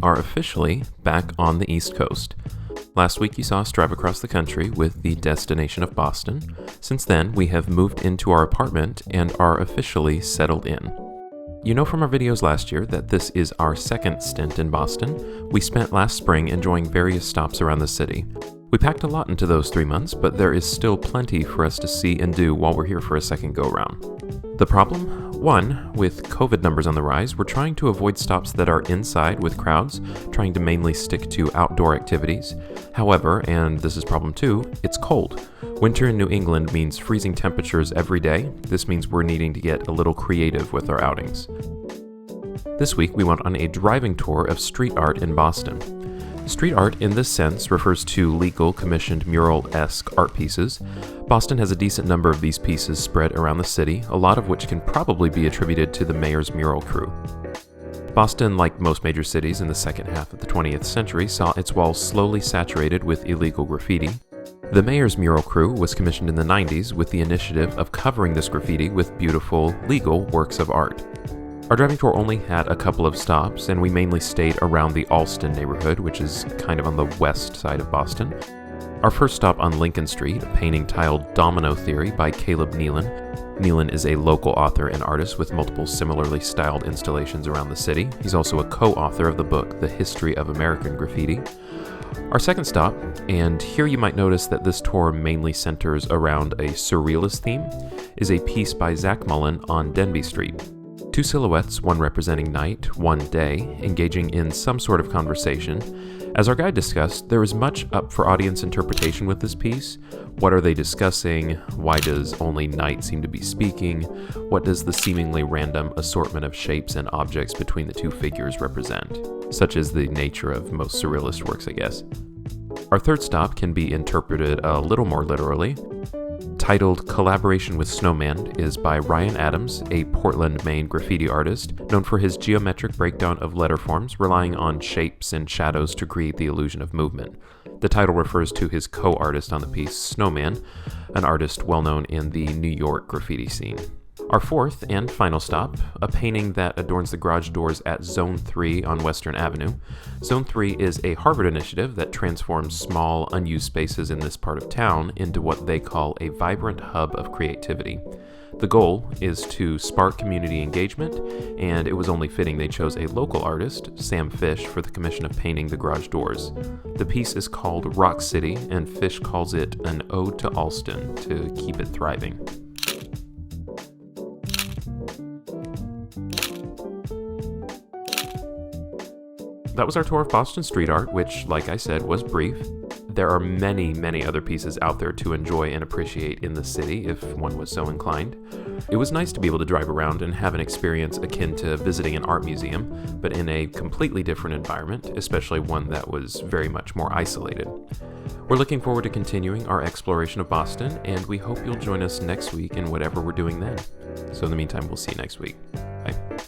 are officially back on the East Coast. Last week you saw us drive across the country with the destination of Boston. Since then, we have moved into our apartment and are officially settled in. You know from our videos last year that this is our second stint in Boston. We spent last spring enjoying various stops around the city. We packed a lot into those 3 months, but there is still plenty for us to see and do while we're here for a second go-round. The problem? One, with COVID numbers on the rise, we're trying to avoid stops that are inside with crowds, trying to mainly stick to outdoor activities. However, and this is problem 2, it's cold. Winter in New England means freezing temperatures every day. This means we're needing to get a little creative with our outings. This week we went on a driving tour of street art in Boston. Street art in this sense refers to legal, commissioned, mural-esque art pieces. Boston has a decent number of these pieces spread around the city, a lot of which can probably be attributed to the mayor's mural crew. Boston, like most major cities in the second half of the 20th century, saw its walls slowly saturated with illegal graffiti. The mayor's mural crew was commissioned in the 90s with the initiative of covering this graffiti with beautiful, legal works of art. Our driving tour only had a couple of stops, and we mainly stayed around the Allston neighborhood, which is kind of on the west side of Boston. Our first stop on Lincoln Street, a painting titled Domino Theory by Caleb Nealon. Nealon is a local author and artist with multiple similarly styled installations around the city. He's also a co-author of the book The History of American Graffiti. Our second stop, and here you might notice that this tour mainly centers around a surrealist theme, is a piece by Zach Mullen on Denby Street. Two silhouettes, one representing night, one day, engaging in some sort of conversation. As our guide discussed, there is much up for audience interpretation with this piece. What are they discussing? Why does only night seem to be speaking? What does the seemingly random assortment of shapes and objects between the two figures represent? Such is the nature of most surrealist works, I guess. Our third stop can be interpreted a little more literally. Titled Collaboration with Snowman is by Ryan Adams, a Portland, Maine graffiti artist, known for his geometric breakdown of letter forms, relying on shapes and shadows to create the illusion of movement. The title refers to his co-artist on the piece, Snowman, an artist well known in the New York graffiti scene. Our fourth and final stop, a painting that adorns the garage doors at Zone 3 on Western Avenue. Zone 3 is a Harvard initiative that transforms small, unused spaces in this part of town into what they call a vibrant hub of creativity. The goal is to spark community engagement, and it was only fitting they chose a local artist, Sam Fish, for the commission of painting the garage doors. The piece is called Rock City, and Fish calls it an ode to Allston to keep it thriving. That was our tour of Boston street art, which, like I said, was brief. There are many, many other pieces out there to enjoy and appreciate in the city if one was so inclined. It was nice to be able to drive around and have an experience akin to visiting an art museum, but in a completely different environment, especially one that was very much more isolated. We're looking forward to continuing our exploration of Boston, and we hope you'll join us next week in whatever we're doing then. So in the meantime, we'll see you next week. Bye.